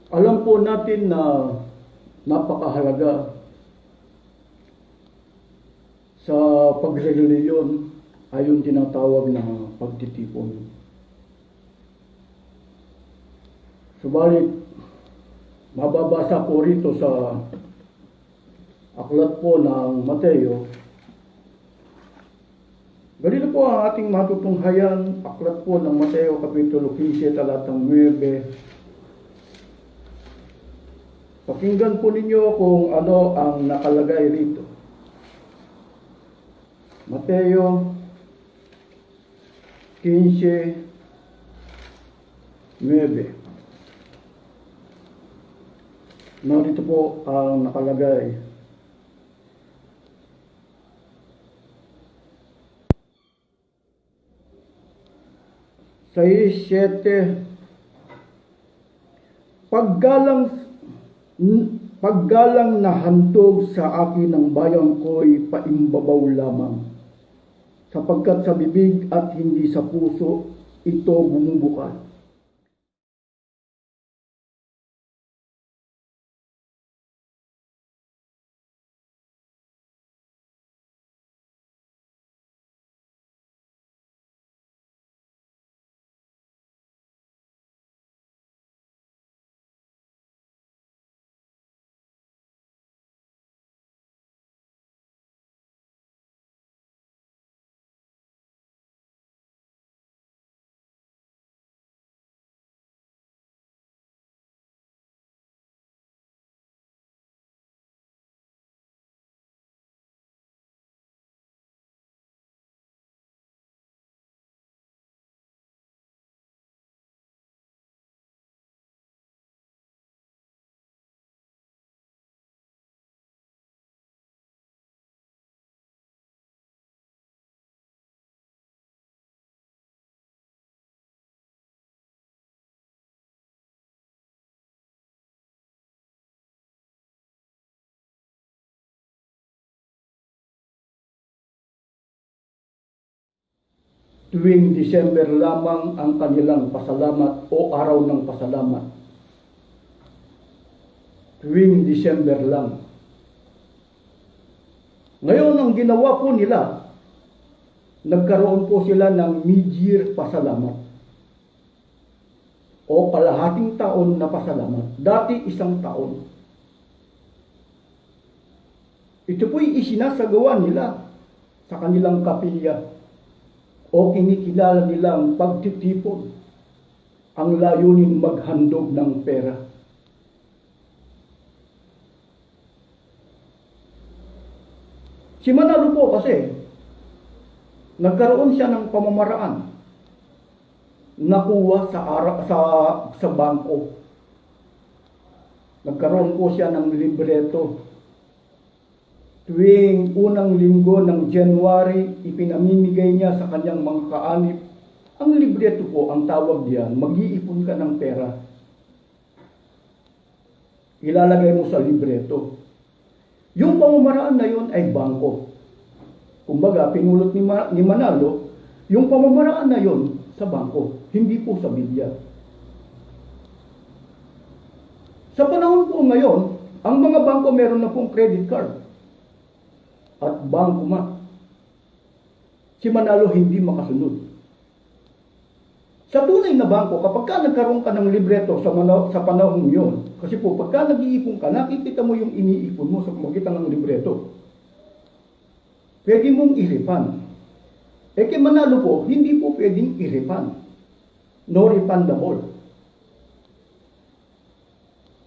Alam po natin na napakahalaga sa pagreliyon ay yung tinatawag na pagtitipon. Subalit, mababasa po rito sa aklat po ng Mateo. Ganito po ang ating matutunghayan, aklat po ng Mateo, Kapitulo 15, talatang 9. Pakinggan po ninyo kung ano ang nakalagay rito. Mateo 15:9. Narito po ang nakalagay. Sa 7, paggalang na handog sa akin ng bayan ko'y paimbabaw lamang, sapagkat sa bibig at hindi sa puso ito bumubukas. Tuwing December lamang ang kanilang pasalamat o araw ng pasalamat. Tuwing December lang. Ngayon, ang ginawa po nila, nagkaroon po sila ng mid-year pasalamat o kalahating taon na pasalamat. Dati isang taon. Ito po'y isinasagawa nila sa kanilang kapilya o kinikilala nilang pagtitipon. Ang layunin maghandog ng pera. Si Manalo po kasi, nagkaroon siya ng pamamaraan. Nakuha sa bangko. Nagkaroon po siya ng libreto. Tuwing unang linggo ng January, ipinamimigay niya sa kanyang mga kaanib. Ang libreto po, ang tawag diyan, mag-iipon ka ng pera. Ilalagay mo sa libreto. Yung pamamaraan na yun ay bangko. Kumbaga, pinulot ni Manalo, yung pamamaraan na yun sa bangko, hindi po sa bilyar. Sa panahon po ngayon, ang mga bangko meron na pong credit card at bangkomat. Si Manalo hindi makasunod. Sa tunay na bangko, kapag ka nagkaroon ka ng libreto sa panahon yun, kasi po pagka nag-iipon ka, nakikita mo yung iniipon mo sa pamagitan ng libreto. Pwede mong iripan. Kay Manalo po, hindi po pwedeng iripan. No refundable.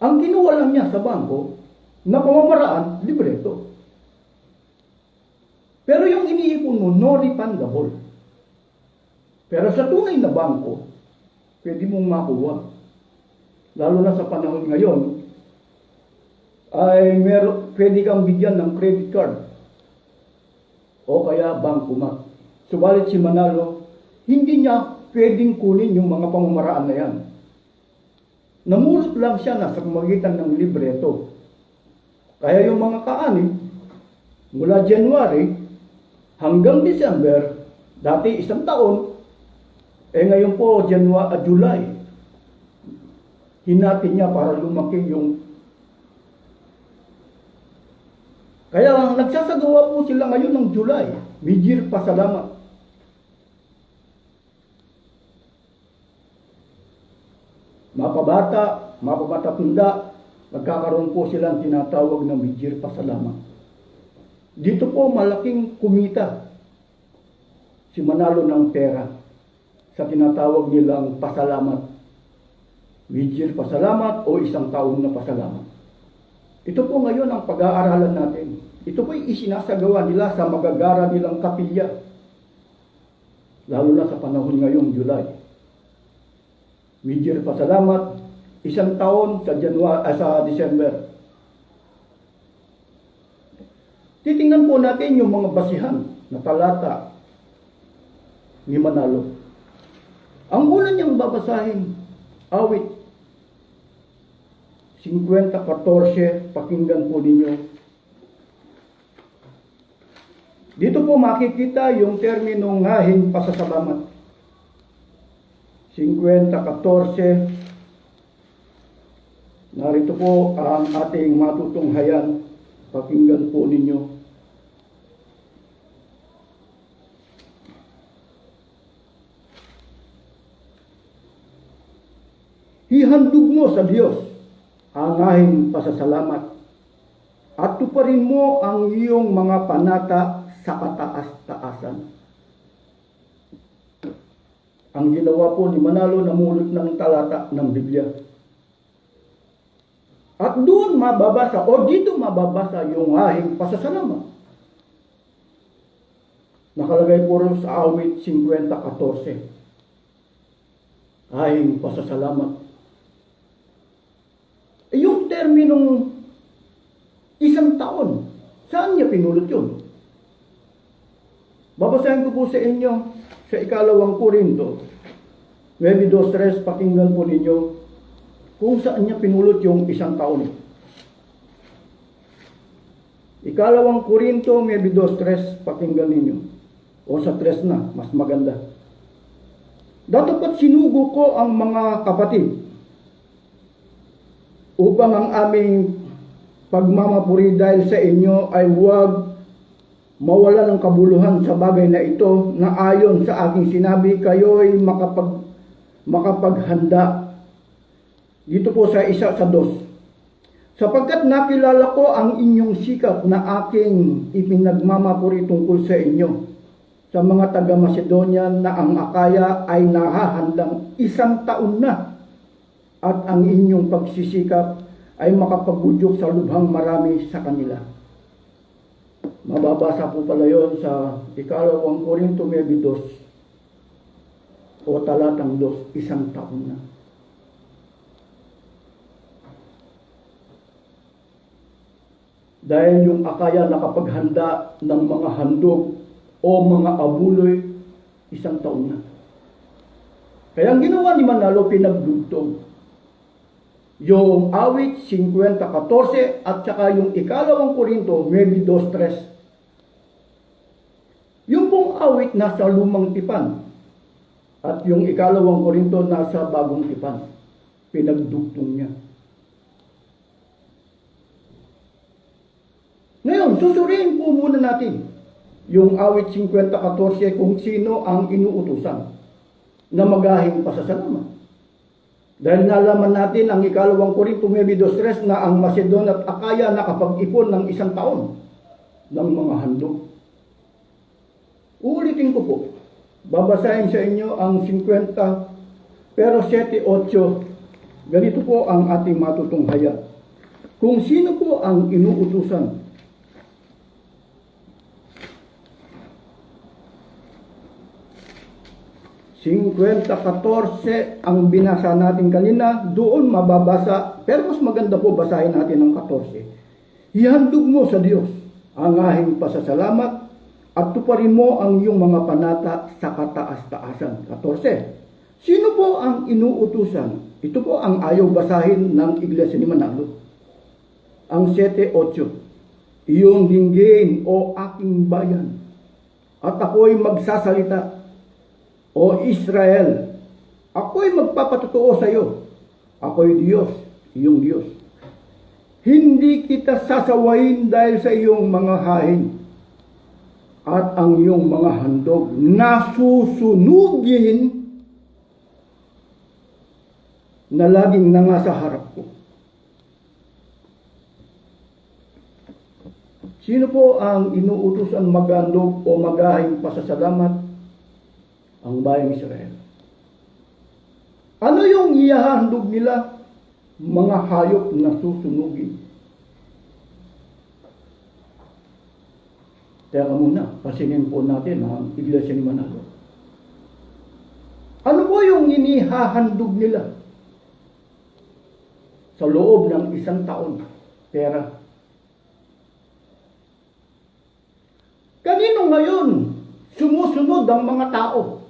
Ang kinuha lang niya sa bangko, na pamamaraan, libreto. Pero yung iniipon mo, no refundable. Pero sa tunay na bangko, pwede mong makuha. Lalo na sa panahon ngayon, ay pwede kang bigyan ng credit card o kaya bangkomat. Subalit si Manalo, hindi niya pwedeng kunin yung mga pamamaraan na yan. Namulot lang siya na sa pamagitan ng libreto. Kaya yung mga kaanib, mula January hanggang December, dati isang taon, ngayon po July. Hinati niya para lumaki yung... Kaya nagsasagawa po sila ngayon ng July, Bijir Pasalamat. Mapabata, mapabatatanda, nagkakaroon po silang tinatawag na Bijir Pasalamat. Dito po malaking kumita si Manalo ng pera sa tinatawag nilang pasalamat. Bijir Pasalamat o isang taon na pasalamat. Ito po ngayon ang pag-aaralan natin. Ito po isinasagawa nila sa magagara nilang kapilya. Lalo na sa panahon ngayong July. Bijir Pasalamat, isang taon sa December. Titingnan po natin yung mga basihan na talata ni Manalo. Ang una niyang babasahin, awit 50:14, pakinggan po ninyo. Dito po makikita yung terminong ngahing pasasalamat. 50:14. Narito po ang ating matutunghayan. Pakinggan po ninyo. Hihandog mo sa Diyos ang ahing pasasalamat at tuparin mo ang iyong mga panata sa kataas-taasan. Ang ginawa po ni Manalo, namulot ng talata ng Biblia. At doon mababasa, o dito mababasa yung ahing pasasalamat. Nakalagay po rin sa awit 50:14. Ahing pasasalamat. Yung terminong isang taon, saan niya pinulot yun? Babasahin ko po sa inyo sa 2 Korinto, 9:3, pakinggan po ninyo kung saan niya pinulot yung isang taon. 2 Korinto, 9:3, pakinggan ninyo. O sa 3 na, mas maganda. Datapat sinugo ko ang mga kapatid upang ang aming pagmamapuri dahil sa inyo ay huwag mawala ng kabuluhan sa bagay na ito, na ayon sa aking sinabi, kayo'y makapaghanda. Dito po sa 1:2. Sapagkat nakilala ko ang inyong sikap na aking ipinagmamapuri tungkol sa inyo, sa mga taga-Macedonia, na ang Akaya ay nahahandang isang taon na, at ang inyong pagsisikap ay makapagudyok sa lubhang marami sa kanila. Mababasa po pala yun sa 2 Korinto 9:2 o talatang 2, isang taon na. Dahil yung Akaya nakapaghanda ng mga handog o mga abuloy, isang taon na. Kaya ang ginawa ni Manalo, pinagdugtong yung awit 50:14 at saka yung 2 Korinto 9:2-3. Yung pong awit nasa lumang tipan at yung 2 Korinto nasa bagong tipan. Pinagdugtong niya. Ngayon, susuriin po muna natin yung awit 50:14 kung sino ang inuutusan na magahing pasasalamat. Dahil nalaman natin ang 2 Korinto 9:2 na ang Macedon at Akaya nakapag-ipon ng isang taon ng mga handog. Uulitin ko po. Babasahin sa inyo ang 50 pero 7:8. Ganito po ang ating matutunghayan. Kung sino po ang inuutusan. 50:14 ang binasa natin kanina, doon mababasa, pero mas maganda po basahin natin ang 14. Ihandog mo sa Diyos ang ahing pasasalamat at tuparin mo ang iyong mga panata sa kataas-taasan. 14. Sino po ang inuutusan? Ito po ang ayaw basahin ng Iglesia ni Manalo. Ang 7:8. Iyong dinggin, o aking bayan, at ako'y magsasalita. O Israel, ako'y magpapatotoo sa iyo. Ako'y Diyos, iyong Diyos. Hindi kita sasawayin dahil sa iyong mga hain at ang iyong mga handog na susunugin na laging nasa harap ko. Sino po ang inuutosan maghandog o maghahing pasasalamat? Ang bayang Israel. Ano yung ihahandog nila? Mga hayop na susunugin. Teka muna, pasinin po natin ang Iglesia ni Manalo. Ano po yung inihahandog nila? Sa loob ng 1 taon, pera. Kanino ngayon sumusunod ang mga tao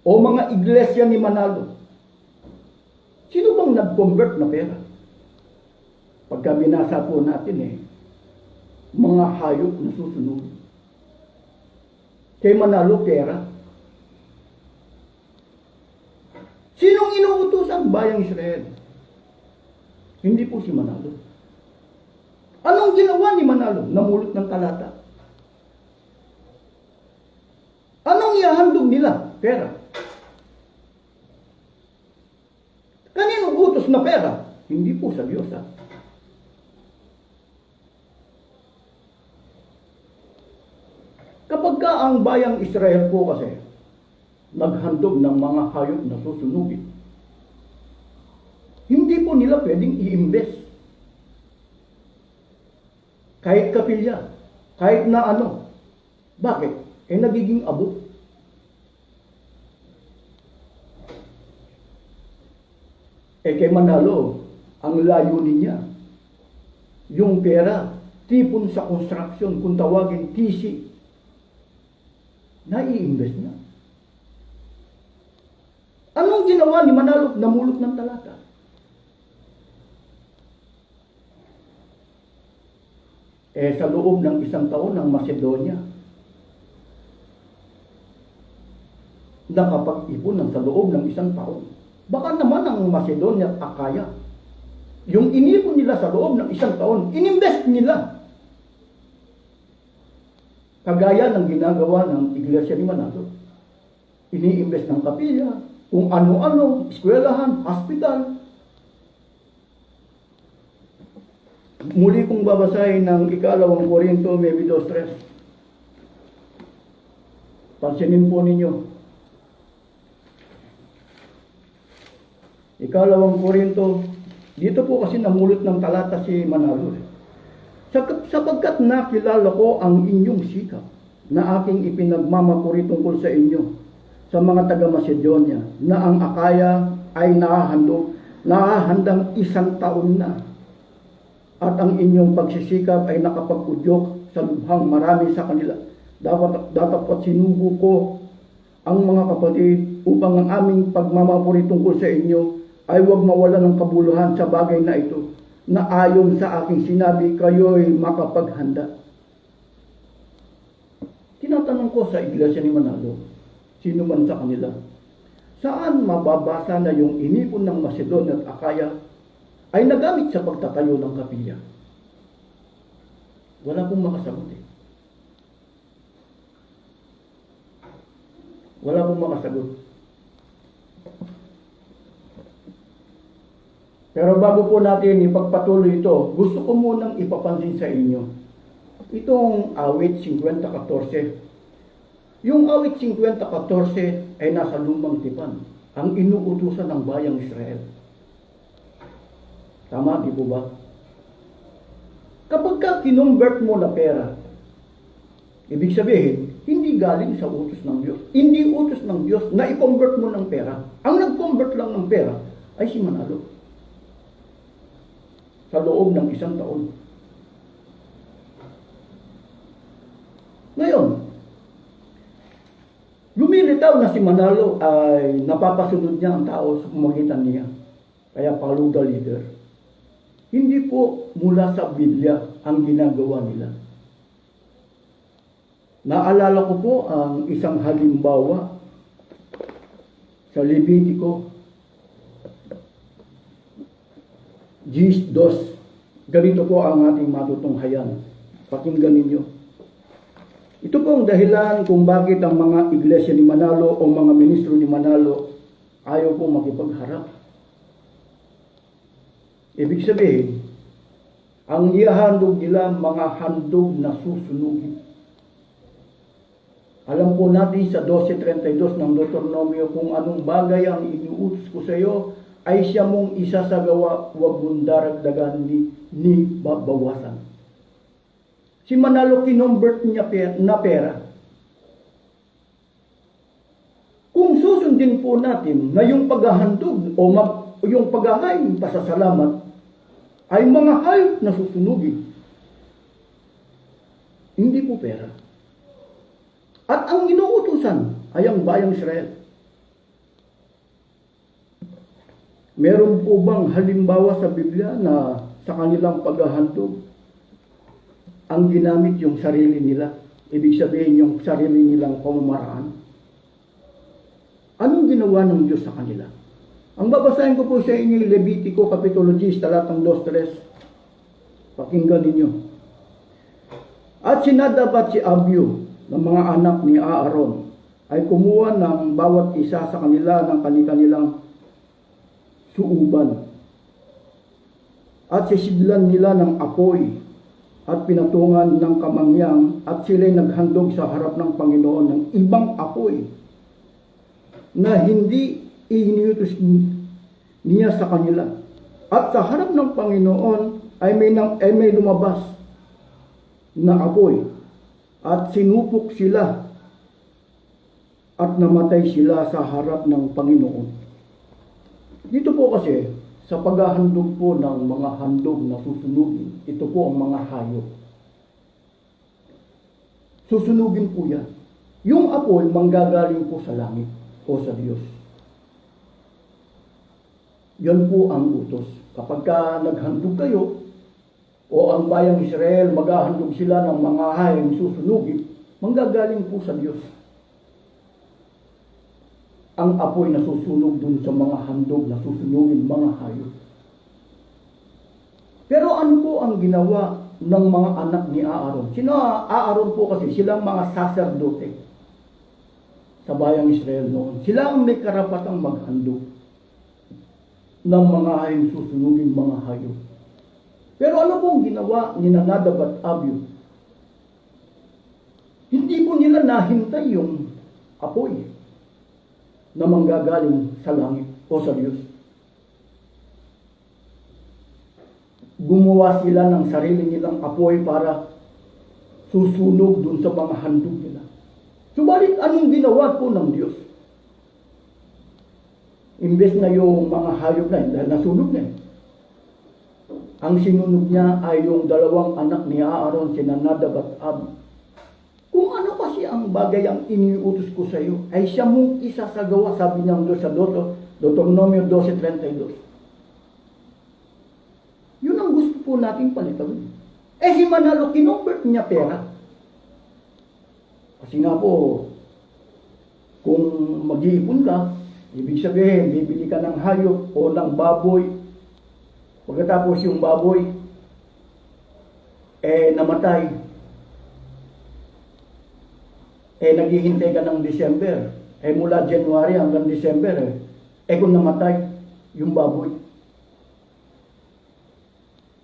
o mga iglesia ni Manalo? Sino bang nag-convert na pera? Pagka binasa po natin mga hayop na susunod. Kay Manalo pera. Sinong inuutos ang bayang Israel? Hindi po si Manalo. Anong ginawa ni Manalo? Namulot ng talata. Anong ihahandog nila? Pera. Kaninong utos na pera? Hindi po sa Diyos. Kapag ka ang bayang Israel po kasi naghandog ng mga hayop na susunugin, hindi po nila pwedeng i-invest. Kahit kapilya, kahit na ano. Bakit? Nagiging abot. Kay Manalo, ang layunin niya, yung pera, tipon sa construction, kung tawagin TC, nai-invest na. Anong ginawa ni Manalo? Namulot ng talata. Sa loob ng 1 taon ng Macedonia, nakapag-ipon ng sa loob ng 1 taon. Baka naman ang Macedonia at Akaya, yung inipon nila sa loob ng 1 taon, ininvest nila. Kagaya ng ginagawa ng Iglesia ni Manalo. Ini-invest ng kapilya, kung ano-ano, eskwelahan, hospital. Muli kong babasahin ng 2 Korinto, maybe 2:3. Pansinin po ninyo. 2 Korinto, dito po kasi namulot ng talata si Manalo. Sapagkat nakilala ko ang inyong sikap na aking ipinagmamapuri tungkol sa inyo, sa mga taga-Macedonia, na ang Akaya ay nahahandang 1 taon na, at ang inyong pagsisikap ay nakapag-udyok sa lubhang marami sa kanila. Dapat sinugo ko ang mga kapatid upang ang aming pagmamapuri tungkol sa inyo ay huwag mawala ng kabuluhan sa bagay na ito, na ayon sa aking sinabi, kayo'y makapaghanda. Tinatanong ko sa Iglesia ni Manalo, sino man sa kanila, saan mababasa na yung inipon ng Macedonia at Akaya ay nagamit sa pagtatayo ng kapilya? Wala pong makasagot Wala pong makasagot. Pero bago po natin ipagpatuloy ito, gusto ko munang ipapansin sa inyo itong awit 50:14. Yung awit 50:14 ay nasa Lumang Tipan, ang inuutusan ng bayang Israel. Tama, di po ba? Kapag ka kinumbert mo na pera, ibig sabihin, hindi galing sa utos ng Diyos. Hindi utos ng Diyos na i-convert mo ng pera. Ang nag-convert lang ng pera ay si Manalo. Sa loob ng 1 taon. Ngayon, lumilitaw na si Manalo ay napapasunod niya ang tao sa pamagitan niya. Kaya paluda leader. Hindi po mula sa Biblia ang ginagawa nila. Naalala ko po ang isang halimbawa sa Levitico Gis dos. Ganito po ang ating matutunghayan. Pakinggan ninyo. Ito po ang dahilan kung bakit ang mga iglesia ni Manalo o mga ministro ni Manalo ayaw po makipagharap. Ibig sabihin, ang ihahandog nila mga handog na susunugin. Alam po natin sa 12:32 ng Deuteronomio kung anong bagay ang iniutos ko sa iyo ay siya mong isasagawa, huwag mong daragdagan ni babawasan. Si Manalo kinumbert niya na pera. Kung susundin po natin na yung paghahandog o yung paghahain pasasalamat ay mga hayop na susunugin, hindi po pera. At ang inuutusan ay ang bayang Israel. Meron po bang halimbawa sa Biblia na sa kanilang paghahandog ang ginamit yung sarili nila? Ibig sabihin yung sarili nilang pamamaraan. Anong ginawa ng Diyos sa kanila? Ang babasahin ko po sa inyo Levitico Kapitulo 10, talatang 2-3. Pakinggan ninyo. At si Nadab at si Abihu, ng mga anak ni Aaron, ay kumuha ng bawat isa sa kanila ng kanilang suuban. At sisidlan nila ng apoy at pinatungan ng kamangyang at sila'y naghandog sa harap ng Panginoon ng ibang apoy na hindi iniutos niya sa kanila. At sa harap ng Panginoon ay may lumabas na apoy at sinupok sila at namatay sila sa harap ng Panginoon. Dito po kasi, sa paghahandog po ng mga handog na susunugin, ito po ang mga hayop. Susunugin po yan. Yung apoy, manggagaling po sa langit o sa Diyos. Yan po ang utos. Kapag naghandog kayo, o ang bayang Israel, maghahandog sila ng mga hayop susunugin, manggagaling po sa Diyos. Ang apoy na susunog dun sa mga handog na susunugin mga hayop. Pero ano po ang ginawa ng mga anak ni Aaron? Sino Aaron po kasi? Silang mga saserdote sa bayang Israel noon. Sila ang may karapatang maghandog ng mga hayop susunugin mga hayop. Pero ano pong ginawa ni Nadab at Abihu? Hindi po nila nahintay yung apoy na manggagaling sa langit o sa Diyos. Gumawa sila ng sarili nilang apoy para susunog dun sa mga handog nila. Subalit anong ginawa po ng Diyos? Imbes na yung mga hayop na yun, dahil nasunog na yun, ang sinunog niya ay yung dalawang anak ni Aaron, sina Nadab at Abihu. Kung ano kasi ang bagay ang iniutos ko sa iyo, ay siya mong isasagawa, sabi niya doon sa Deuteronomio 12:32. Yun ang gusto po nating palitan. Si Manalo, kinumbert niya pera. Kasi nga po, kung mag-iipon ka, ibig sabihin, bibili ka ng hayop o ng baboy. Pagkatapos yung baboy, namatay. Naghihintay ka ng December. Mula January hanggang December, kung namatay yung baboy.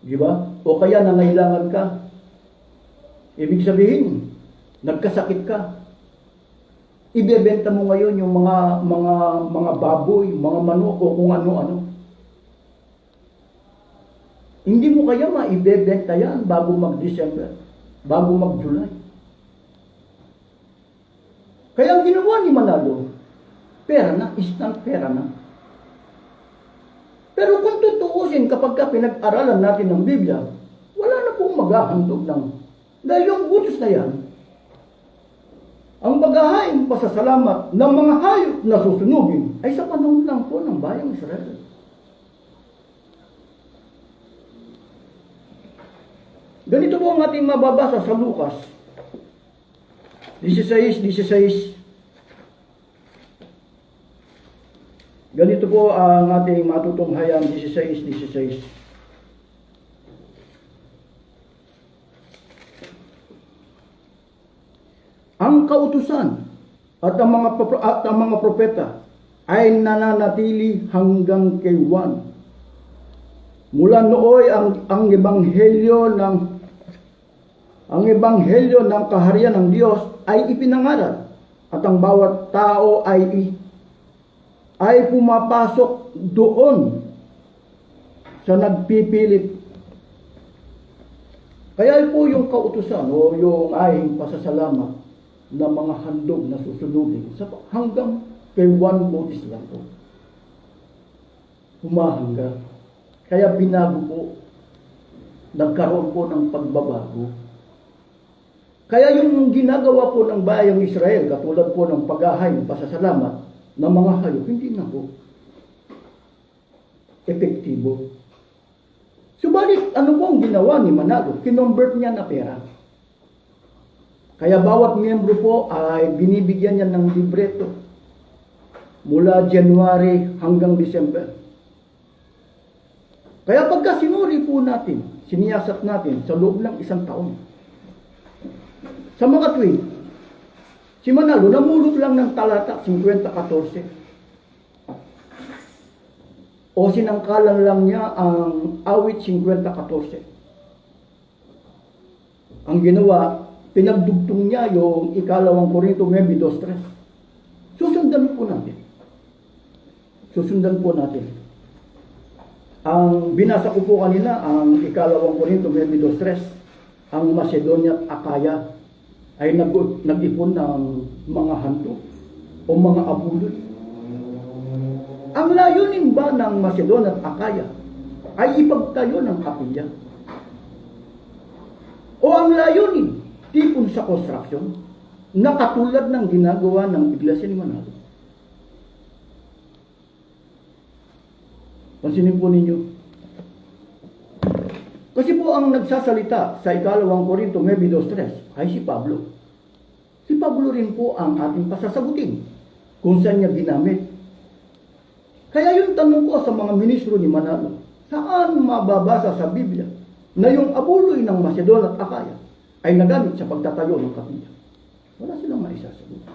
Di ba? O kaya nangailangan ka. Ibig sabihin, nagkasakit ka. Ibebenta mo ngayon yung mga baboy, mga manok o kung ano-ano. Hindi mo kaya maibebenta yan bago mag-December, bago mag-July. Kaya ang ginawa ni Manalo, pera na, instant pera na. Pero kung tutuusin kapag pinag-aralan natin ng Biblia, wala na pong maghahandog ng, dahil yung utos na yan, ang paghahain pasasalamat ng mga hayop na susunugin ay sa panahon lang po ng bayang Israel. Ganito po ang ating mababasa sa Lucas 16:16. Ganito po ang ating matutunghayan 16:16. ang kautusan at ang mga propeta ay nananatili hanggang kay Juan. Mula nooy ang ebanghelyo ng kaharian ng Diyos ay ipinangaral at ang bawat tao ay pumapasok doon sa nagpipilit. Kaya po yung kautusan o yung ahing pasasalamat na mga handog na susunugin hanggang kay Juan Bautista lang po. Humahanggang. Kaya binago po, nagkaroon po ng pagbabago. Kaya yung ginagawa po ng bayang Israel, katulad po ng pag-ahay, pasasalamat ng mga hayop, hindi na po epektibo. Subalit, ano po ang ginawa ni Manalo? Kinonvert niya na pera. Kaya bawat miyembro po ay binibigyan niya ng libreto mula January hanggang December. Kaya pagka sinuri po natin, siniyasat natin sa loob ng isang taon, sa mga tweet, si Manalo namulot lang ng talata 50-14. O sinangkalan lang niya ang awit 50-14. Ang ginawa, pinagdugtong niya yung ikalawang Korinto 9:2-3. Susundan po natin. Ang binasa ko po kanina, ang ikalawang Korinto 9:2-3, ang Macedonia at Akaya ay nag-ipon ng mga hanto o mga abuloy. Ang layunin ba ng Macedonia at Akaya ay ipagtayo ng kapilya? O ang layunin, tipon sa construction, na katulad ng ginagawa ng Iglesia ni Manalo? Pansinin po ninyo. Kasi po ang nagsasalita sa ikalawang Korinto 9:2-3 ay si Pablo. Si Pablo rin po ang ating pasasagutin kung saan niya ginamit. Kaya yung tanong ko sa mga ministro ni Manalo, saan mababasa sa Biblia na yung abuloy ng Macedonia at Akaya ay nagamit sa pagtatayo ng kapilya? Wala silang maisasagot.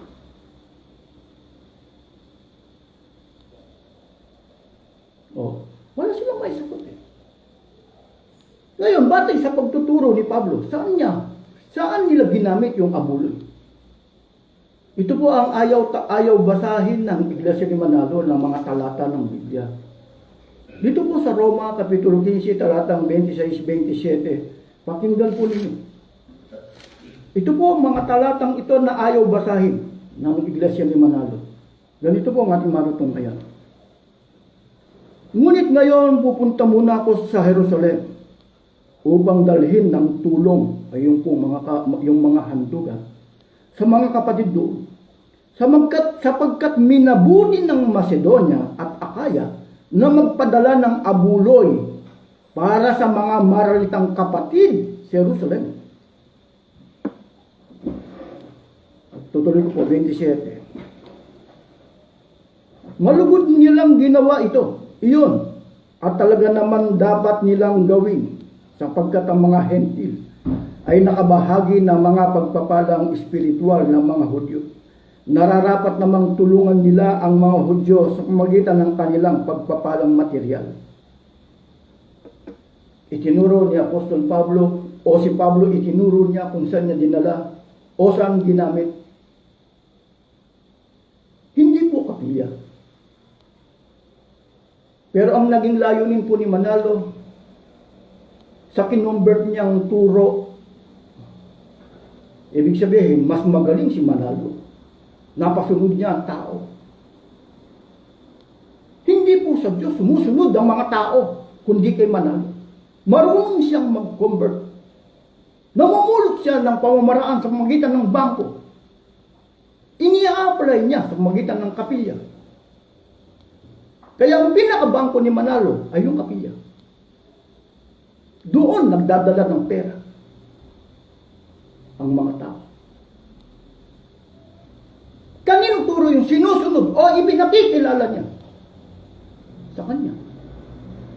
Wala silang maisagot eh. Ngayon, batay sa pagtuturo ni Pablo, saan nila ginamit yung abuloy? Ito po ang ayaw basahin ng Iglesia ni Manalo ng mga talata ng Biblia. Dito po sa Roma, Kapitulo 15, talatang 26-27, pakinggan po ninyo. Ito po ang mga talatang ito na ayaw basahin ng Iglesia ni Manalo. Ganito po ang ating marutungkayan. Ngunit ngayon pupunta muna ako sa Jerusalem upang dalhin ng tulong ay yung mga handugan sa mga kapatid doon, sapagkat minabuti ng Macedonia at Akaya na magpadala ng abuloy para sa mga maralitang kapatid sa Jerusalem. Tutuloy ko po, 27. Malugod nilang ginawa iyon, at talaga naman dapat nilang gawin, sapagkat ang mga hentil ay nakabahagi ng mga pagpapalang espiritual ng mga Hudyo. Nararapat namang tulungan nila ang mga Hudyo sa pamamagitan ng kanilang pagpapalang material. Itinuro ni Apostol Pablo, o si Pablo itinuro niya kung saan niya dinala o saan ginamit. Hindi po kapilya. Pero ang naging layunin po ni Manalo sa kinonvert niyang turo, ibig sabihin, mas magaling si Manalo. Napasunod niya ang tao. Hindi po sa Diyos sumusunod ang mga tao, kundi kay Manalo. Marunong siyang mag-convert. Namumulot siya ng pamamaraan sa pamamagitan ng bangko. Ini-apply niya sa pamamagitan ng kapilya. Kaya ang pinakabangko ni Manalo ay yung kapilya. Doon nagdadala ng pera ang mga tao. Kanino turo yung sinusunod o ipinakikilala niya? Sa kanya.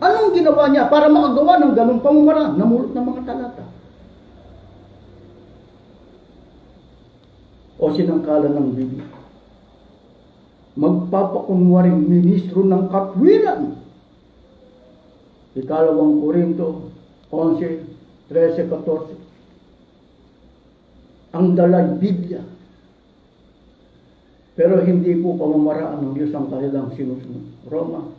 Anong ginawa niya para makagawa ng ganong pamamaraan? Namulot ng mga talata. O o sinangkalan ng Biblia. Magpapakunwaring ministro ng katwiran. Ikalawang Korinto 11, 13, 14. Ang dalay Biblia. Pero hindi po pamamaraan ng Diyos ang kanilang sinusunod. Roma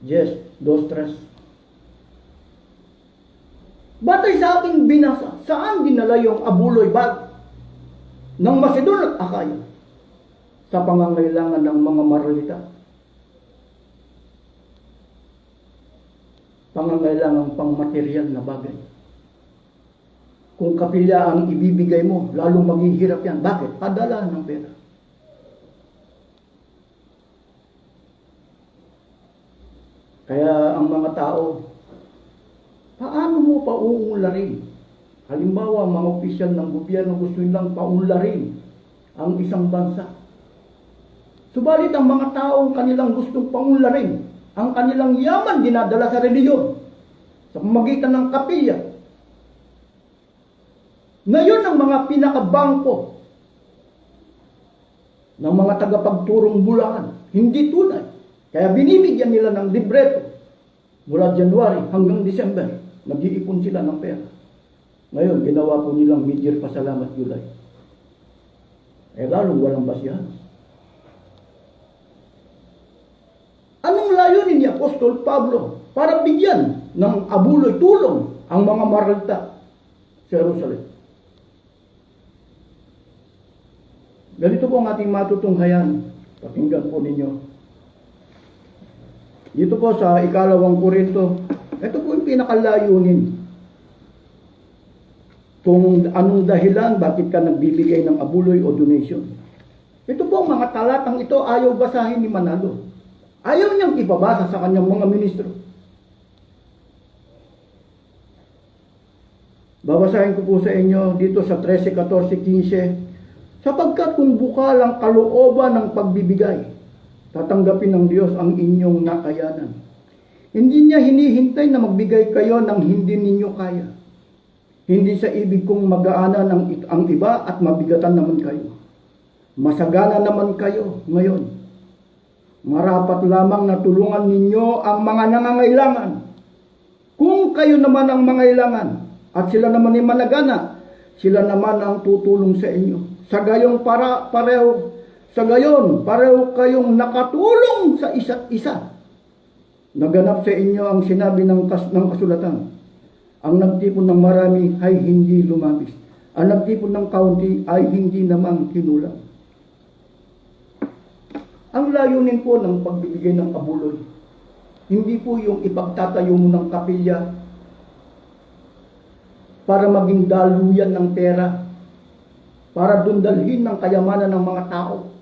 10, 2, 3. Batay sa ating binasa, saan dinala yung abuloy bag ng Macedon at Akaya? Sa pangangailangan ng mga Marlita. Pangangailangan pang material na bagay. Kung kapilya ang ibibigay mo, lalong maghihirap yan. Bakit? Padala ng pera. Kaya ang mga tao, paano mo pauunlarin? Halimbawa, mga opisyal ng gobyerno gusto nilang paunlarin ang isang bansa. Subalit ang mga taong kanilang gustong paunlarin, ang kanilang yaman dinadala sa reliyon, sa pamamagitan ng kapilya. Ngayon ang mga pinakabangko ng mga tagapagturong bulahan, hindi tunay. Kaya binibigyan nila ng libreto mula January hanggang December. Nag-iipon sila ng pera. Ngayon, ginawa po nilang mid-year pasalamat July. Lalong walang basihan. Anong layunin ni Apostol Pablo para bigyan ng abuloy tulong ang mga Marlita sa Jerusalem? Ganito po ang ating matutunghayan. Pakinggan po ninyo. Dito po sa ikalawang Korinto, ito po yung pinakalayunin. Kung anong dahilan, bakit ka nagbibigay ng abuloy o donation. Ito po ang mga talatang ito, ayaw basahin ni Manalo. Ayaw niyang ipabasa sa kanyang mga ministro. Babasahin ko po sa inyo dito sa 13, 14, 15. Sapagkat kung bukal ang kalooban ng pagbibigay, tatanggapin ng Diyos ang inyong nakayanan. Hindi niya hinihintay na magbigay kayo ng hindi ninyo kaya. Hindi sa ibig kong magaanan ang iba at mabigatan naman kayo. Masagana naman kayo ngayon. Marapat lamang na tulungan ninyo ang mga nangangailangan. Kung kayo naman ang mangailangan at sila naman ay managana, sila naman ang tutulong sa inyo. Sa gayon pareho kayong nakatulong sa isa't isa. Naganap sa inyo ang sinabi ng kasulatan. Ang nagtipon ng marami ay hindi lumabis. Ang nagtipon ng kaunti ay hindi naman kinulang. Ang layunin po ng pagbibigay ng abuloy, hindi po yung ipagtatayo mo ng kapilya para maging daluyan ng pera, para dundalhin ng kayamanan ng mga tao.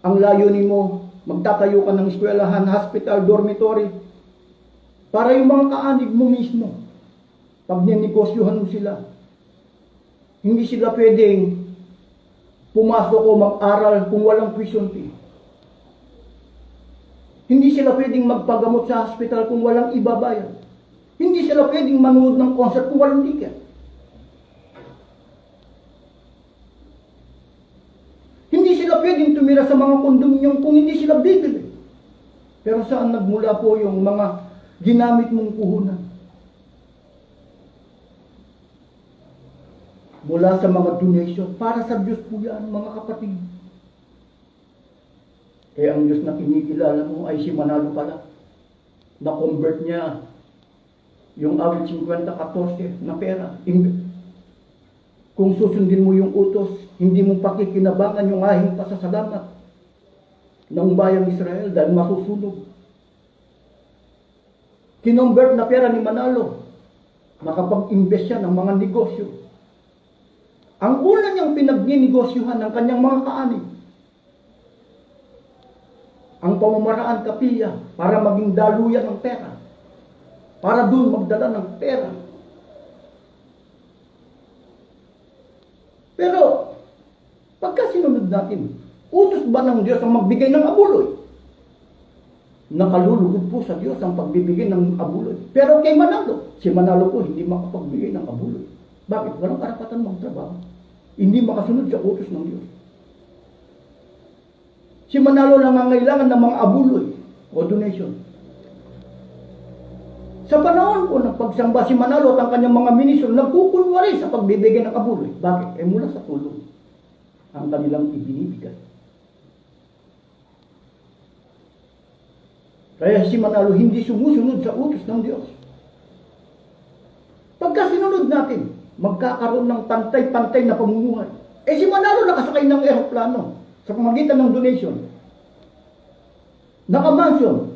Ang layunin mo, magtatayo ka ng eskwelahan, hospital, dormitory, para yung mga kaanig mo mismo, pag ninegosyohan mo sila, hindi sila pwedeng pumasok o mag-aral kung walang tuition fee. Hindi sila pwedeng magpagamot sa hospital kung walang ibabayad. Hindi sila pwedeng manood ng concert kung walang ticket. Hindi sila pwedeng tumira sa mga kondominium kung hindi sila bibili. Pero saan nagmula po yung mga ginamit mong puhunan? Mula sa mga donation. Para sa Diyos po yan, mga kapatid. Eh ang Diyos na kinikilala mo ay si Manalo pala. Na-convert niya yung awit 50-14 na pera. Kung susundin mo yung utos, hindi mo pakikinabangan yung ahing pasasalamat ng bayang Israel dahil masusunog. Kinonvert na pera ni Manalo. Makapag-invest siya ng mga negosyo. Ang una niyang pinagninegosyohan ng kanyang mga kaanib, ang pamamaraan kapilya para maging daluyan ng pera. Para doon magdala ng pera. Pero, pagka sinunod natin, utos ba ng Diyos ang magbigay ng abuloy? Nakalulugod po sa Diyos ang pagbibigay ng abuloy. Pero kay Manalo, si Manalo po hindi makapagbigay ng abuloy. Bakit? Walang karapatan magtrabaho. hindi makasunod sa utos ng Diyos. Si Manalo nangangailangan ng mga abuloy o donation. Sa panahon po ng pagsamba, si Manalo at ang kanyang mga ministro nagkukunwari sa pagbibigay ng abuloy. Bakit? Mula sa tulong ang kanilang ibinibigay. Kaya si Manalo hindi sumusunod sa utos ng Diyos. Pagka sinunod natin, magkakaroon ng pantay-pantay na pamumuhay. Si Manalo nakasakay ng eroplano sa pamagitan ng donation. Nakamansion.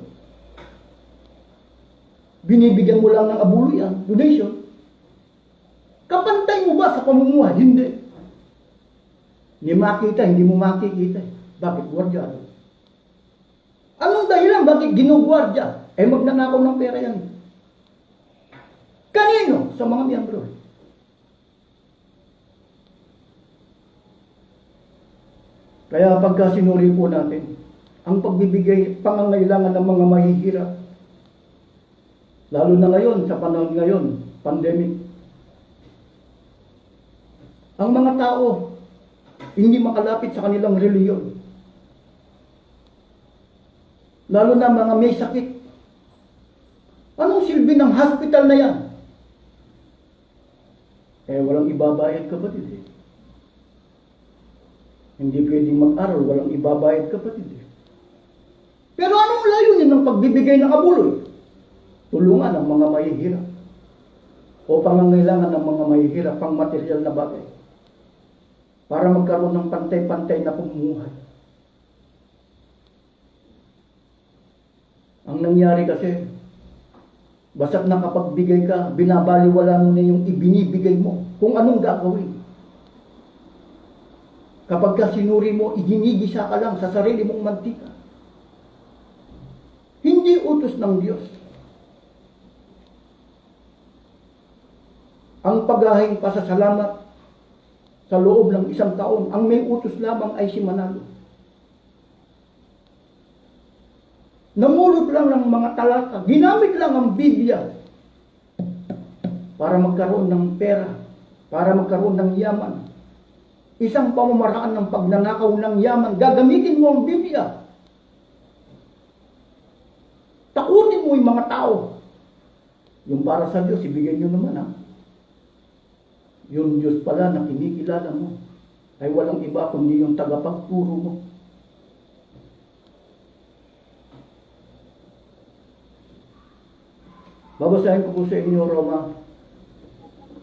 Binibigyan mo lang ng abuloy ang donation. Kapantay mo ba sa pamumuhay? Hindi. Hindi makita, hindi mo makikita. Bakit? Gwardiya. Anong dahilan? Bakit ginugwardya? Magnanakaw ng pera yan. Kanino? Sa mga miyembro. Kaya pagka sinuri po natin, ang pagbibigay, pangangailangan ng mga mahihirap, lalo na ngayon, sa panahon ngayon, pandemic, ang mga tao, hindi makalapit sa kanilang reliyon. Lalo na mga may sakit. Anong silbi ng hospital na yan? Walang ibabayad, kapatid. Hindi pwedeng mag-aral, walang ibabayad, kapatid. Pero anong layunin ng pagbibigay ng abuloy? Tulungan ang mga mahihirap. O pangangailangan ng mga mahihirap, pang material na bagay. Para magkaroon ng pantay-pantay na pamumuhay. Ang nangyari kasi, basta't nakapagbigay ka, binabaliwala mo na yung ibinibigay mo kung anong gagawin. Kapag ka sinuri mo, iginigisa ka lang sa sarili mong mantika. Hindi utos ng Diyos. Ang paghahing pasasalamat sa loob ng isang taon, ang may utos lamang ay si Manalo. Namulot lang ng mga talata, ginamit lang ang Biblia para magkaroon ng pera, para magkaroon ng yaman. Isang pamamaraan ng pagnanakaw ng yaman, gagamitin mo ang Biblia. Takutin mo yung mga tao. Yung para sa Diyos, ibigay nyo naman ha. Yung Diyos pala na kinikilala mo ay walang iba kundi yung tagapagturo mo. Babasahin ko po sa inyo, Roma.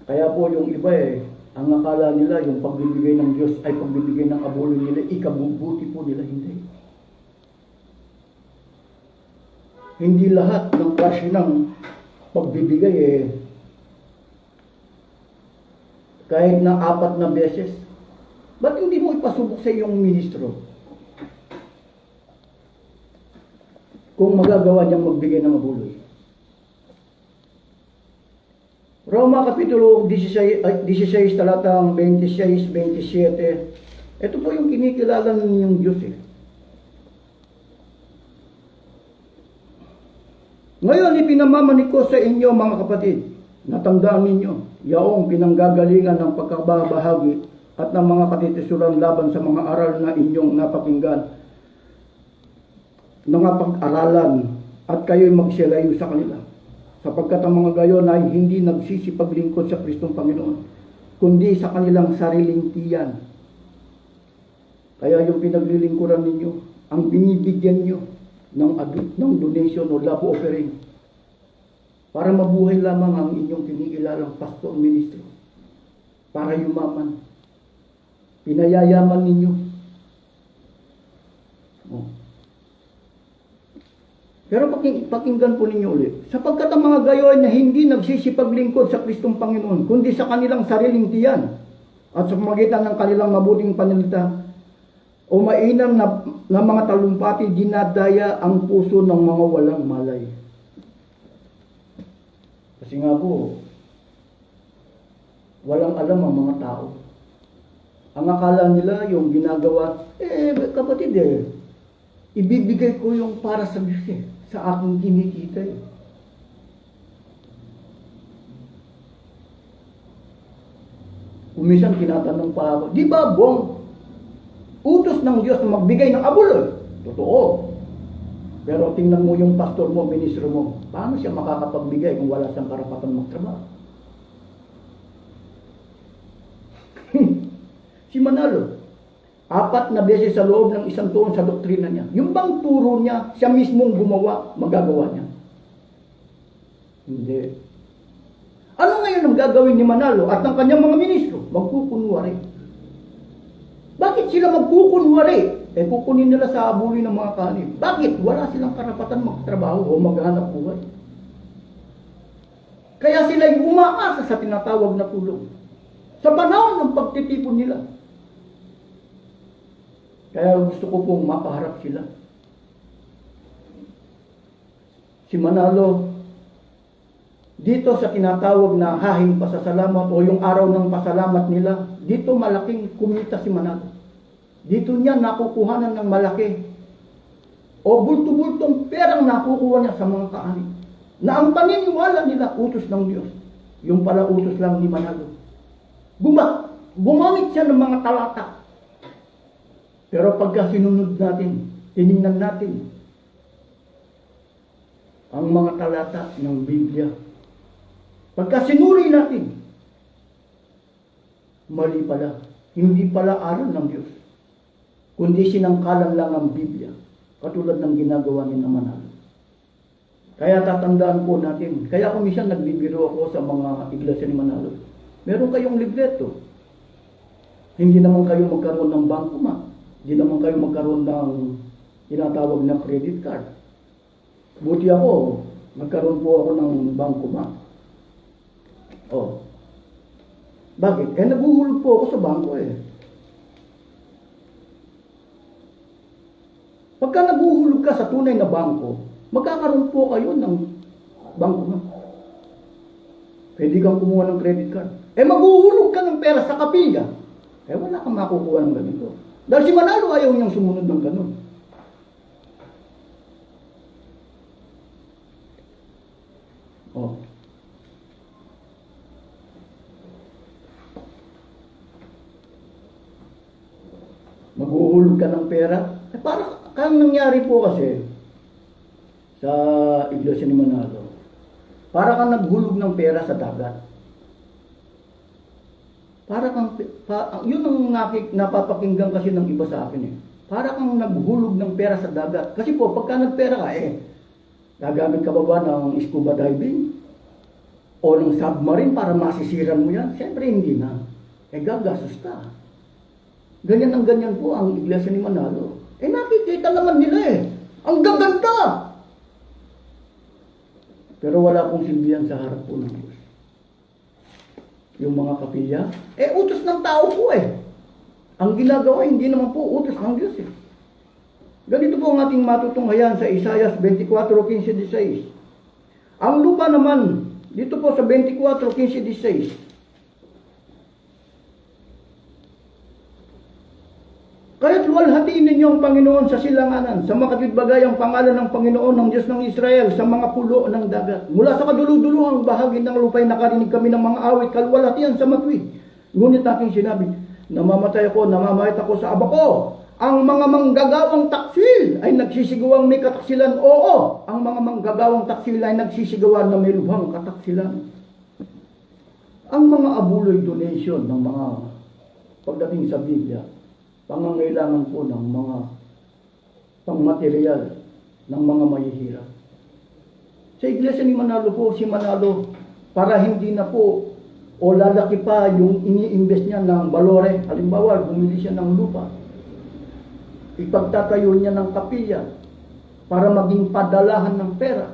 Kaya po yung iba ang akala nila yung pagbibigay ng Diyos ay pagbibigay ng abuloy nila, ikabubuti po nila, hindi. Hindi lahat ng klase ng pagbibigay kahit na 4 na beses. Ba't hindi mo ipasubok sa iyong ministro? Kung magagawa niyang magbigay ng abuloy. Roma Kapitulo 16, talatang 26, 27. Ito po yung kinikilala ninyong Diyos Ngayon, ipinamamanik ko sa inyo mga kapatid, natandaan ninyo, yaong pinanggagalingan ng pagkabahagi at ng mga katitisuran laban sa mga aral na inyong napakinggan, napag-aralan, at kayo'y magsilayo sa kanila. Sapagkat ang mga gayon ay hindi nagsisipaglingkod sa Kristong Panginoon, kundi sa kanilang sariling tiyan. Kaya yung pinaglilingkuran ninyo, ang binibigyan nyo ng donation o love offering, para mabuhay lamang ang inyong kinikilalang pastor o ministro, para yumaman. Pinayayaman ninyo. Pero pakinggan po ninyo ulit. Sapagkat ang mga gayon na hindi nagsisipaglingkod sa Kristong Panginoon, kundi sa kanilang sariling tiyan, at sa pamagitan ng kanilang mabuting pananalita, o mainam na mga talumpati, dinadaya ang puso ng mga walang malay. Kasi nga po, walang alam ang mga tao. Ang akala nila yung ginagawa, kapatid ibibigay ko yung para sa Diyos sa aking kinikita Kuminsan tinatanong pa ako, di ba Bong, utos ng Diyos na magbigay ng abuloy? Totoo. Pero tingnan mo yung pastor mo, ministro mo, paano siya makakapagbigay kung wala siyang karapatan magtrabaho? Si Manalo, 4 na beses sa loob ng isang taon sa doktrina niya. Yung bang turo niya, siya mismong gumawa, magagawa niya? Hindi. Ano ngayon ang gagawin ni Manalo at ng kanyang mga ministro? Magkukunwari. Bakit sila magkukunwari? Kukunin nila sa abuli ng mga kanin. Bakit? Wala silang karapatan magtrabaho o maghanap buhay. Kaya sila'y umaasa sa tinatawag na tulong. Sa panahon ng pagtitipon nila. Kaya gusto ko pong mapaharap sila. Si Manalo, dito sa tinatawag na hahing pasasalamat o yung araw ng pasalamat nila, dito malaking kumita si Manalo. Dito niya nakukuhanan ng malaki o bulto-bultong perang nakukuha niya sa mga kaani. Na ang paniniwala nila utos ng Diyos. Yung pala utos lang ni Manalo. Gumamit siya ng mga talata. Pero pagka sinunod natin, tinignan natin ang mga talata ng Biblia. Pagka sinuri natin, mali pala. Hindi pala aral ng Diyos. Kundi sinangkalan lang ang Biblia. Katulad ng ginagawa ni Manalo. Kaya tatandaan po natin. Kaya kung minsan nagbibiro ako sa mga iglesia ni Manalo. Meron kayong libreto. Hindi naman kayo magkaroon ng bangkoma. Hindi naman kayo magkaroon ng tinatawag na credit card. Buti ako, nagkaroon po ako ng bangkoma. Oh. Bakit? Naguhulog po ako sa bangko Pagka naguhulog ka sa tunay na bangko, magkakaroon po kayo ng bangko. Pwede kang kumuha ng credit card. Maghuhulog ka ng pera sa kapilya. Wala kang makukuha ng ganito. Dahil si Manalo ayaw niyang sumunod ng ganun. Oh. Maghuhulog ka ng pera. Para kang nangyari po kasi sa iglesia ni Manalo. Para kang naghulog ng pera sa dagat. Para kang, yun ang napapakinggan kasi ng iba sa akin Para kang naghulog ng pera sa dagat. Kasi po, pagka nagpera ka gagamit ka ba ng scuba diving? O ng submarine para masisiran mo yan? Siyempre hindi na. Gagastos ka. Ganyan ang ganyan po ang iglesia ni Manalo. Nakikita naman nila Ang gaganda! Pero wala pong silbihan sa harap po ng Diyos. Yung mga kapilya, utos ng tao po Ang ginagawa, hindi naman po utos ng Diyos Ganito po ang ating matutunghayan sa Isaiah 24:15-16. Ang lupa naman, dito po sa 24:15-16. Kaya't luwalhatiin ninyo ang Panginoon sa silanganan, sa makatwidbagay ang pangalan ng Panginoon ng Diyos ng Israel sa mga pulo ng dagat. Mula sa kaduluduluhang bahagi ng lupa'y nakarinig kami ng mga awit, kalwalhatian sa matwid. Ngunit aking sinabi, namamatay ako, namamahit ako sa aba ko. Ang mga manggagawang taksil ay nagsisigawan may kataksilan. Oo, ang mga manggagawang taksil ay nagsisigawan na may lubhang kataksilan. Ang mga abuloy donation ng mga pagdating sa Biblia, pangangailangan po ng mga pangmaterial ng mga mahihirap. Sa iglesia ni Manalo po, si Manalo, para hindi na po o lalaki pa yung ini-invest niya ng balore. Halimbawa, bumili siya ng lupa. Ipagtatayo niya ng kapilya para maging padalahan ng pera.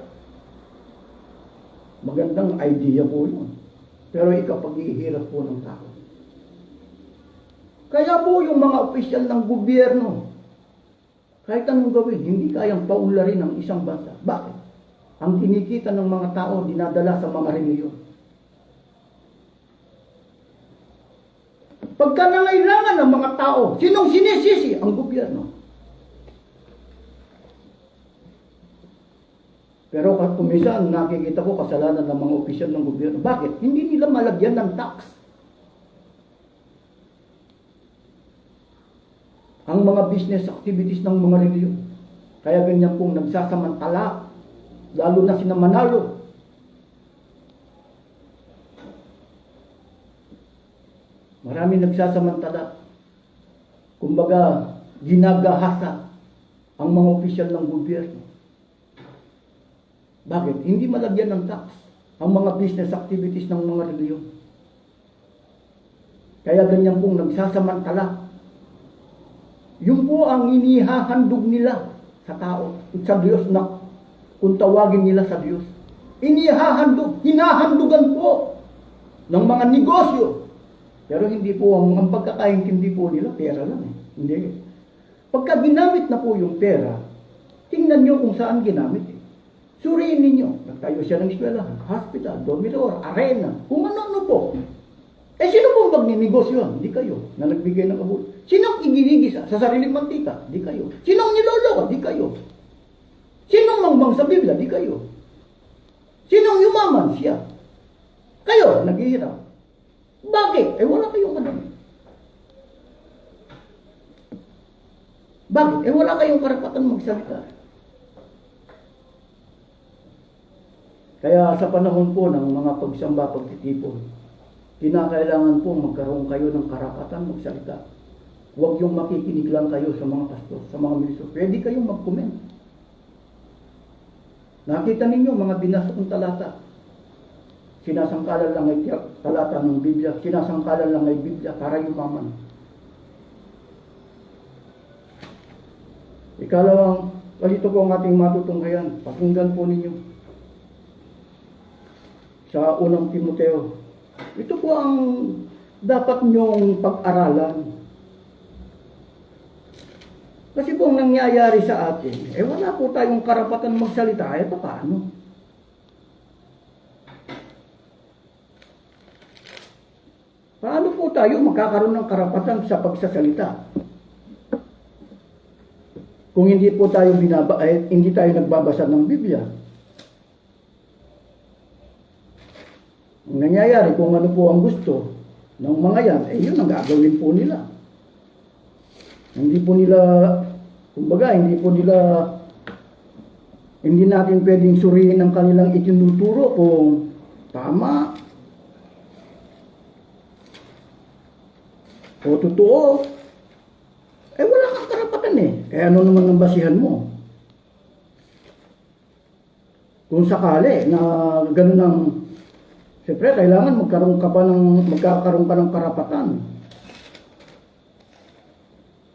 Magandang idea po yun. Pero ikapaghihirap po ng tao. Kaya po yung mga opisyal ng gobyerno, kahit anong gawin, hindi kayang paunlarin ng isang bansa. Bakit? Ang kinikita ng mga tao, dinadala sa mga reliyon. Pagka nangailangan ng mga tao, sinong sinisisi? Ang gobyerno. Pero kung minsan nakikita ko kasalanan ng mga opisyal ng gobyerno. Bakit? Hindi nila malagyan ng tax. ang mga business activities ng mga reliyon. Kaya ganyan pong nagsasamantala, lalo na sina Manalo. Marami nagsasamantala. Kumbaga, ginagahasa ang mga opisyal ng gobyerno. Bakit? Hindi malagyan ng tax ang mga business activities ng mga reliyon. Kaya ganyan pong nagsasamantala. Yun po ang inihahandog nila sa tao, sa Diyos na kung tawagin nila sa Diyos. Inihahandog, hinahandugan po ng mga negosyo. Pero hindi po, ang pagkakaintindi po nila, pera lang eh. Hindi. Pagka ginamit na po yung pera, tingnan nyo kung saan ginamit eh. Suriin ninyo, nagtayo siya ng eskwelahan, hospital, dormitory, arena, kung ano-ano po. Eh sino pong magninegosyo? Hindi kayo, na nagbigay ng kabul. Sinong igigisa sa sariling mantika? Di kayo. Sinong niloloko? Di kayo. Sinong mangbang sa Biblia? Di kayo. Sinong yumaman? Siya. Kayo, naghihirap. Bakit? Eh wala kayong madami. Bakit? Eh wala kayong karapatan magsalita. Kaya sa panahon po ng mga pagsamba, pagtitipon, kinakailangan po magkaroon kayo ng karapatan magsalita. Huwag yung makikinig lang kayo sa mga pastor, sa mga ministro. Pwede kayong mag-comment. Nakita ninyo mga binasa kong talata. Sinasangkalan lang ay talata ng Biblia. Sinasangkalan lang ay Biblia para yumaman. Ikalawang, ito po ang ating matutunghayan. Pakinggan po ninyo. Sa unang Timoteo. Ito po ang dapat nyong pag-aralan. Kasi po ang nangyayari sa atin, eh wala po tayong karapatan magsalita, eh paano? Paano po tayo magkakaroon ng karapatan sa pagsasalita? Kung hindi po tayo hindi tayo nagbabasa ng Biblia. Ang nangyayari, kung ano po ang gusto ng mga yan, eh yun ang gagawin po nila. Hindi po nila, kumbaga, hindi natin pwedeng suriin ang kanilang itinuturo kung tama o totoo. Eh wala kang karapatan eh. Eh ano naman ang basihan mo? Kung sakali na ganun ang siyempre, kailangan magkakaroon ka ng karapatan.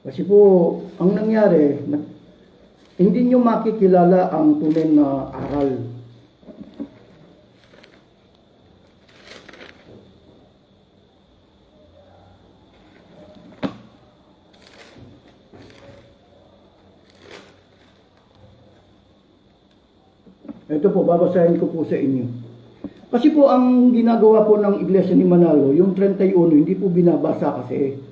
Kasi po, ang nangyari, hindi nyo makikilala ang tunay na aral. Ito po, babasahin ko po sa inyo. Kasi po ang ginagawa po ng Iglesia ni Manalo, yung 31, hindi po binabasa kasi.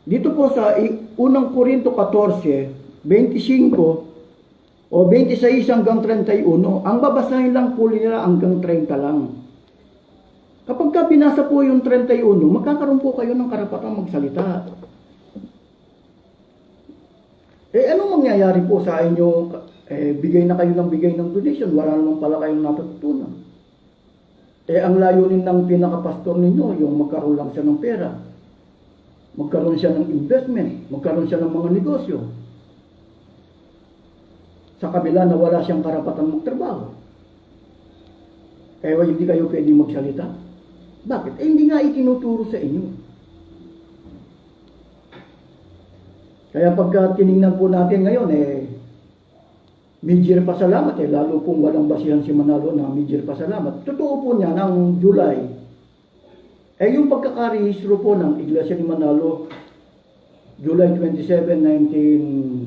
Dito po sa unang Korinto 14, 25 o 26 hanggang 31, ang babasahin lang po nila hanggang 30 lang. Kapag ka binasa po yung 31, magkakaroon po kayo ng karapatang magsalita. Eh anong mangyayari po sa inyo? Bigay na kayo ng bigay ng donation, wala naman pala kayong natutunan. Ang layunin ng pinakapastor ninyo, yung magkaroon lang siya ng pera. Magkaroon siya ng investment, magkaroon siya ng mga negosyo. Sa kabila na wala siyang karapatan magtrabaho. Hindi kayo pwedeng magsalita. Bakit? Hindi nga itinuturo sa inyo. Kaya pagka tinignan po natin ngayon, major pasalamat lalo kung walang basihan si Manalo na major pasalamat. Totoo po niya ng July. Yung pagkakarehistro po ng Iglesia ni Manalo, July 27,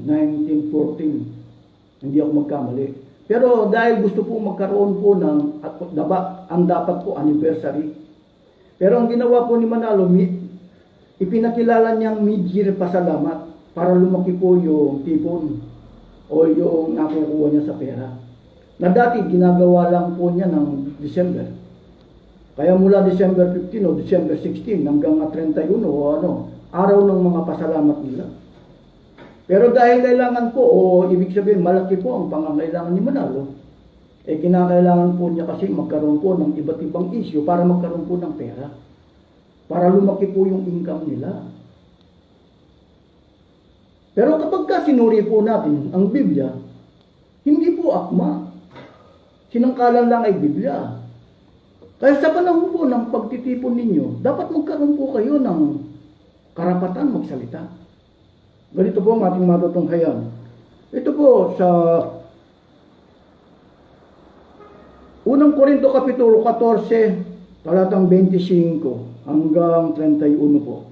1914. Hindi ako magkamali. Pero dahil gusto po magkaroon po ng, ang dapat po anniversary. Pero ang ginawa po ni Manalo, ipinakilala niyang mid-year pasalamat para lumaki po yung tipon o yung nakukuha niya sa pera. Na dati ginagawa lang po niya ng December. Kaya mula December 15 o December 16 hanggang 31 o araw ng mga pasalamat nila. Pero dahil kailangan po, o ibig sabihin malaki po ang pangangailangan ni Manalo, kinakailangan po niya kasi magkaroon po ng iba't ibang issue para magkaroon po ng pera. Para lumaki po yung income nila. Pero kapag ka sinuri po natin ang Biblia, hindi po akma. Sinangkalan lang ay Biblia. Kaya sa panahon po ng pagtitipon ninyo, dapat magkaroon po kayo ng karapatan magsalita. Ganito po ang ating matutunghayan. Ito po sa Unang Korinto Kapitulo 14, talatang 25 hanggang 31 po.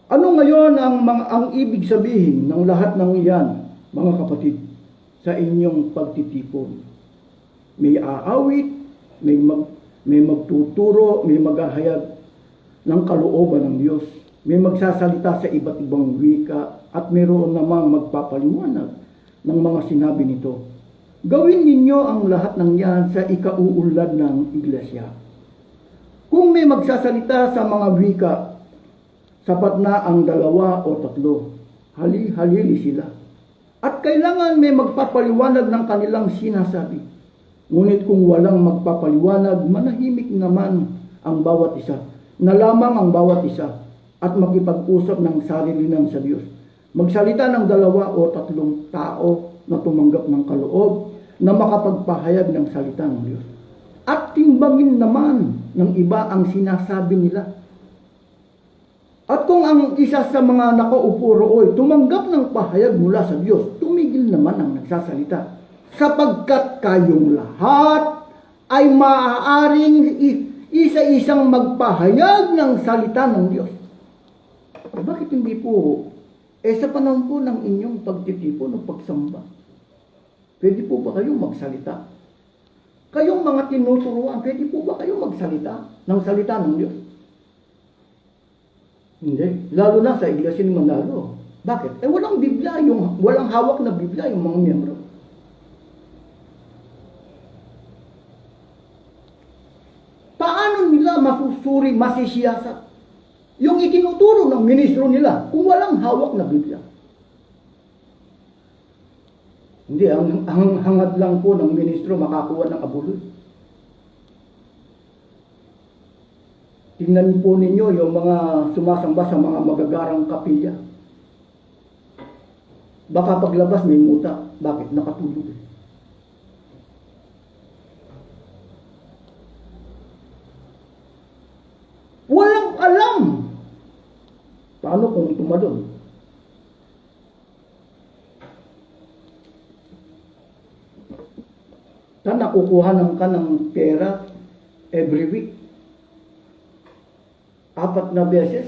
Ano ngayon ang ibig sabihin ng lahat ng iyan, mga kapatid, sa inyong pagtitipon? May aawit, may magtuturo, may maghahayag ng kalooban ng Diyos. May magsasalita sa iba't ibang wika at mayroon namang magpapaliwanag ng mga sinabi nito. Gawin ninyo ang lahat ng yan sa ikauunlad ng iglesia. Kung may magsasalita sa mga wika, sapat na ang 2 o 3. Hali-halili sila. At kailangan may magpapaliwanag ng kanilang sinasabi. Ngunit kung walang magpapaliwanag, manahimik naman ang bawat isa. Na lamang ang bawat isa at makipag-usap ng sarilinan sa Diyos. Magsalita ng 2 o 3 tao na tumanggap ng kaloob na makapagpahayag ng salita ng Diyos. At timbangin naman ng iba ang sinasabi nila. At kung ang isa sa mga nakaupo rooy tumanggap ng pahayag mula sa Diyos, tumigil naman ang nagsasalita. Sapagkat kayong lahat ay maaaring isa-isang magpahayag ng salita ng Diyos. Bakit hindi po? Sa panahon po ng inyong pagtitipon o pagsamba, pwede po ba kayong magsalita? Kayong mga tinuturuan, pwede po ba kayong magsalita ng salita ng Diyos? Hindi. Lalo na sa iglesia ni Manalo. Bakit? Walang Biblia, walang hawak na Biblia yung mga miyembro. Paano nila masusuri, masisiyasat yung itinuturo ng ministro nila kung walang hawak na Biblia? Hindi, ang hangad lang po ng ministro makakuha ng abuloy. Tingnan po ninyo yung mga sumasamba sa mga magagarang kapilya. Baka paglabas may muta. Bakit? Nakatulog. Walang alam. Paano kung tumalon? Nakukuhanan ka ng pera every week. 4 na beses.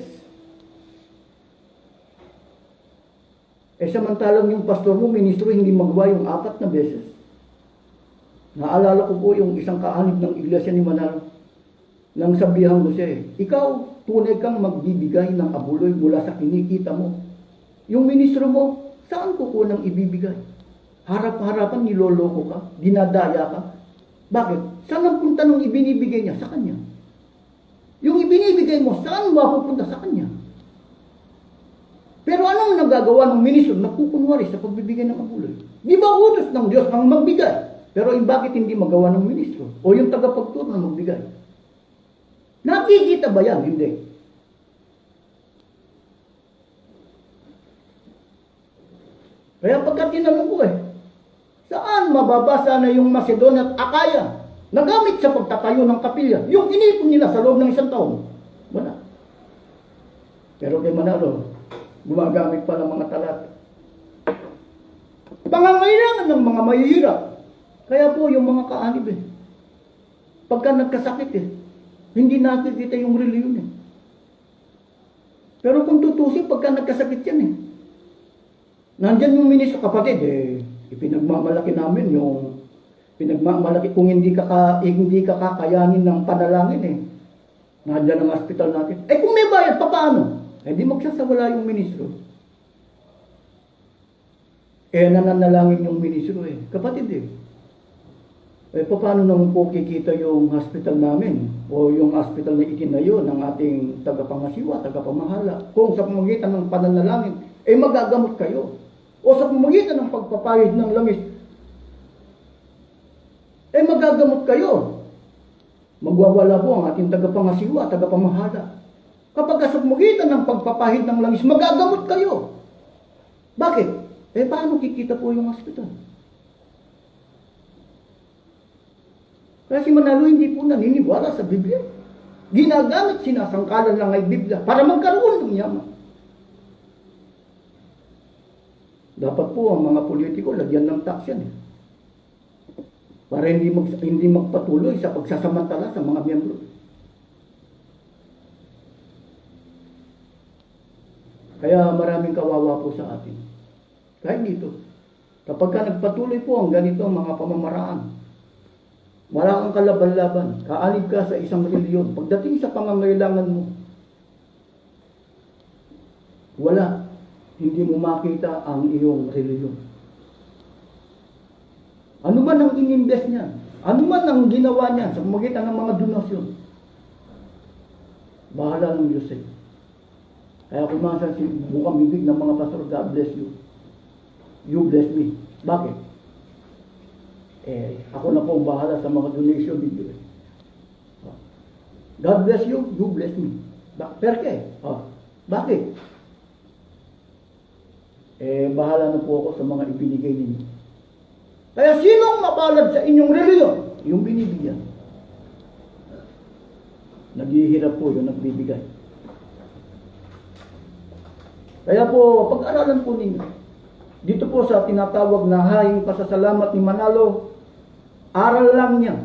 Samantalang yung pastor mo, ministro, hindi magawa yung 4 na beses. Naalala ko po yung isang kaanib ng iglesia ni Manalo. Nang sabihan ko siya, ikaw, tunay kang magbibigay ng abuloy mula sa kinikita mo. Yung ministro mo, saan ko ng ibibigay? Harap-harapan niloloko ka, dinadaya ka. Bakit? Saan ang punta nung ibinibigay niya? Sa kanya. Yung ibinibigay mo, saan mapupunta? Sa kanya. Pero anong nagagawa ng ministro? Nagkukunwari sa pagbibigay ng abuloy. Di ba utos ng Diyos ang magbigay? Pero bakit hindi magawa ng ministro? O yung tagapagturo na magbigay? Nakikita ba yan? Hindi. Kaya pagka tinanong ko saan mababasa na yung Macedonia at Akaya na gamit sa pagtatayo ng kapilya, yung inipon nila sa loob ng 1 taon? Wala. Pero kay Manalo, gumagamit pa ng mga talat. Pangangailangan ng mga mahihirap. Kaya po yung mga kaanib pagka nagkasakit hindi nakikita yung reliyon Pero kung tutusin, pagka nagkasakit yan nandyan yung ministro, kapatid ipinagmamalaki namin yung pinagmamalaki kung hindi ka kakayanin ng panalangin nandyan ang hospital natin. Kung may bayad, paano? Di magsasawala yung ministro. Nananalangin yung ministro Kapatid paano naman po kikita yung hospital namin o yung hospital na itinayo ng ating tagapangasiwa, tagapamahala kung sa pamamagitan ng pananalangin magagamot kayo. O sa pamamagitan ng pagpapahid ng langis, magagamot kayo. Magwawala po ang ating tagapangasiwa, tagapamahala. Kapag sa pamamagitan ng pagpapahid ng langis, magagamot kayo. Bakit? Paano kikita po yung hospital? Kaya si Manalo hindi po naniniwala sa Biblia. Ginagamit, sinasangkalan lang ay Biblia para magkaroon ng yaman. Dapat po ang mga politiko lagyan ng tax yan. Para hindi magpatuloy sa pagsasamantala sa mga miyembro. Kaya maraming kawawa po sa atin. Kahit dito, kapag ka nagpatuloy po ang ganito mga pamamaraan, wala kang kalaban-laban, kaalib ka sa isang reliyon, pagdating sa pangangailangan mo, wala, hindi mo makita ang iyong reliyon. Ano man ang ininvest niya, ano man ang ginawa niya sa pamamagitan ng mga donasyon, bahala ng Diyos eh. Kaya kung mga bukang bibig ng mga pastor, God bless you. You bless me. Bakit? Ako na po bahala sa mga donation video. God bless you, you bless me. Perke? Bakit? Bahala na po ako sa mga ibinigay ninyo. Kaya sinong mapalad sa inyong reliyon? Yung binibigyan. Naghihirap po yung nagbibigay. Kaya po, pag-aralan po ninyo. Dito po sa tinatawag na haing pasasalamat ni Manalo, aral lang niya,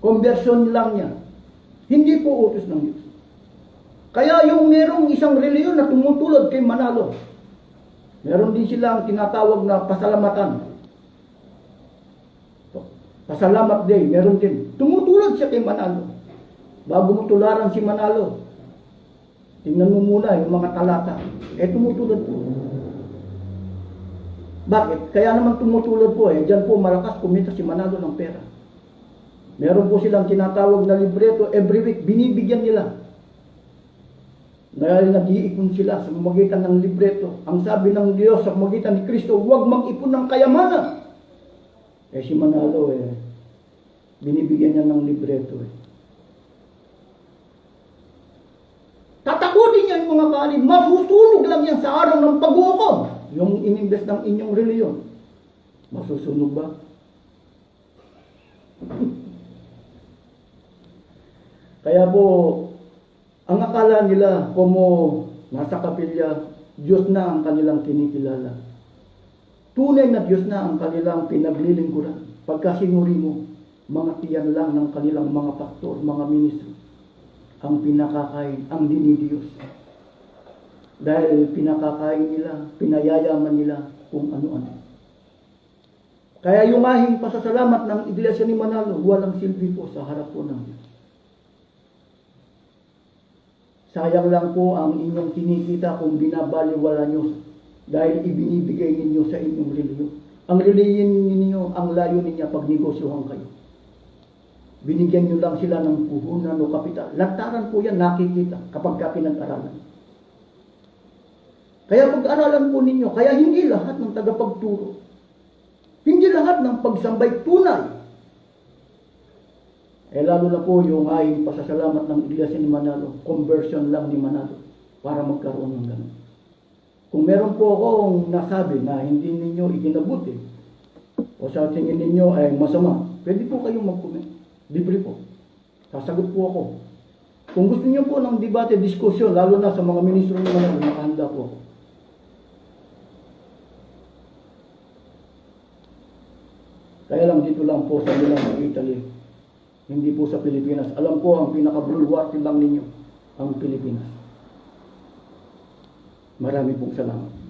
conversion lang niya. Hindi po utos ng Diyos. Kaya yung merong isang reliyon na tumutulad kay Manalo, meron din silang tinatawag na pasalamatan. Pasalamat Day, meron din. Tumutulad siya kay Manalo. Bago mo tularan si Manalo, tingnan mo muna yung mga talata. Tumutulad po. Bakit? Kaya naman tumutulad po dyan po malakas kumita si Manalo ng pera. Meron po silang tinatawag na libreto every week, binibigyan nila. Dahil nag-iipon sila sa pamamagitan ng libreto. Ang sabi ng Diyos sa pamamagitan ni Kristo, huwag mag-ipon ng kayamanan. Si Manalo binibigyan niya ng libreto Tatakutin niya yung mga kaalib, masusunog lang yan sa araw ng pag-uukom. Yung ininvest ng inyong reliyon, masusunog ba? Kaya po, ang akala nila, como nasa kapilya, Diyos na ang kanilang kinikilala. Tunay na Diyos na ang kanilang pinaglilingkuran. Pagka sinuri mo, mga tiyan lang ng kanilang mga pastor, mga ministro, ang pinakakain, ang dinidiyos. Dahil pinakakain nila, pinayayaman nila kung ano-ano. Kaya yung ahing pasasalamat ng Iglesia ni Manalo, walang silbi po sa harap po ng Diyos. Sayang lang po ang inyong kinikita kung binabaliwala nyo dahil ibinibigay ninyo sa inyong reliyon. Ang reliyon ninyo, ang layo niya pag negosyohan kayo. Binigyan nyo lang sila ng puhunan o kapital. Lantaran po yan nakikita kapag pinag-aralan. Kaya pag-aralan po ninyo, kaya hindi lahat ng tagapagturo, hindi lahat ng pagsambay tunay. Lalo na po yung ay pasasalamat ng Iglesia ni Manalo, conversion lang ni Manalo para magkaroon ng ganun. Kung meron po akong nasabi na hindi ninyo ikinabuti o sa tingin ninyo ay masama, pwede po kayong mag-comment. Libre po. Sasagot po ako. Kung gusto niyo po ng debate, diskusyon, lalo na sa mga ministro ni Manalo, nakahanda po ako. Kaya lang dito lang po sa nilang ng Italy. Hindi po sa Pilipinas. Alam ko ang pinaka-bulwark lang ninyo, ang Pilipinas. Marami pong salamat.